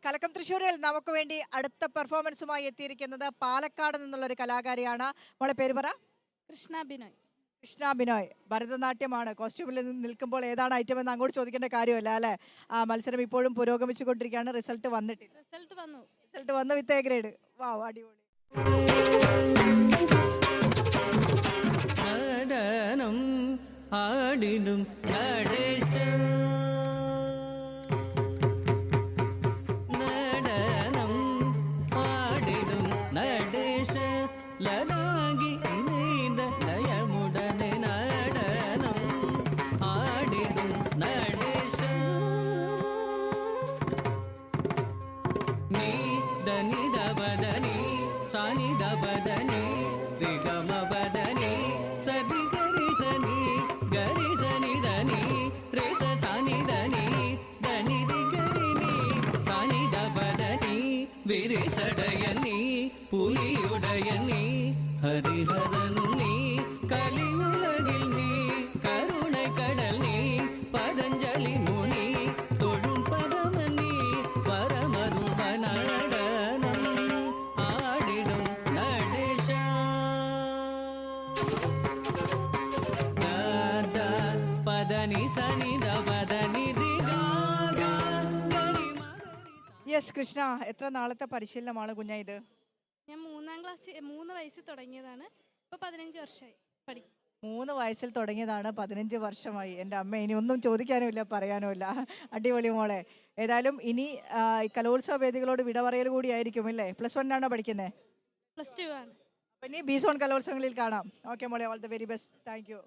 കലക്കം തൃശ്ശൂരിൽ നമുക്ക് വേണ്ടി അടുത്ത പെർഫോമൻസുമായി എത്തിയിരിക്കുന്നത് പാലക്കാട് നിന്നുള്ള ഒരു കലാകാരിയാണ്. മോളെ പേര് പറ. കൃഷ്ണ ബിനോയ്. കൃഷ്ണ ബിനോയ്. ഭരതനാട്യമാണ്. കോസ്റ്റ്യൂമിൽ നിൽക്കുമ്പോൾ ഏതാണ് ഐറ്റം എന്ന് അങ്ങോട്ട് ചോദിക്കേണ്ട കാര്യമല്ല അല്ലേ? മത്സരം ഇപ്പോഴും പുരോഗമിച്ചുകൊണ്ടിരിക്കുകയാണ്. റിസൾട്ട് വന്നിട്ടില്ല. റിസൾട്ട് വന്നു വിത്ത് എ ഗ്രേഡ്. വാവ്, അടിപൊളി. ആടിടും നടനം ആടിടും നടേശ ലതാകി ഇനൈത ലയമുടനെ നടനം ആടിടും നടേശ നീ ധനി ദബദനി സാനി ദബദനി ദിഗമ ബദനി സതി ഗരി സനി ഗരി സനി ധനി രേസ സാനി ധനി ധനി ദിഗരി നീ സാനി ദബദനി വിരിസടയനി പുലിയുടയനി ഹരിഹരനു നീ കലിയുലകിൽ നീ കരുണை கடல் നീ പതഞ്ജലി മുനി തൊഴും പദമനി പരമരുമ നടനം ആടിടും നടേശ പദനി സനി ദപദനി യെസ് കൃഷ്ണ, എത്ര നാളത്തെ പരിശീലനമാണ് കുഞ്ഞ ഇത്? ഞാൻ 3 വയസ്സിൽ തുടങ്ങിയതാണ്. ഇപ്പോൾ 15 വർഷമായി പഠിക്കും. 3 വയസ്സിൽ തുടങ്ങിയതാണ്, 15 വർഷമായി. എൻ്റെ അമ്മ, ഇനി ഒന്നും ചോദിക്കാനുമില്ല, പറയാനുമില്ല. അടിപൊളി മോളെ. ഏതായാലും ഇനി കലോത്സവ വേദികളോട് വിട പറയൽ കൂടി ആയിരിക്കും അല്ലേ? +1 ആണോ പഠിക്കുന്നത്? +2 ആണ്. അപ്പം ഇനി ബി സോൺ കലോത്സവങ്ങളിൽ കാണാം. ഓക്കെ മോളെ, all the very best. Thank you.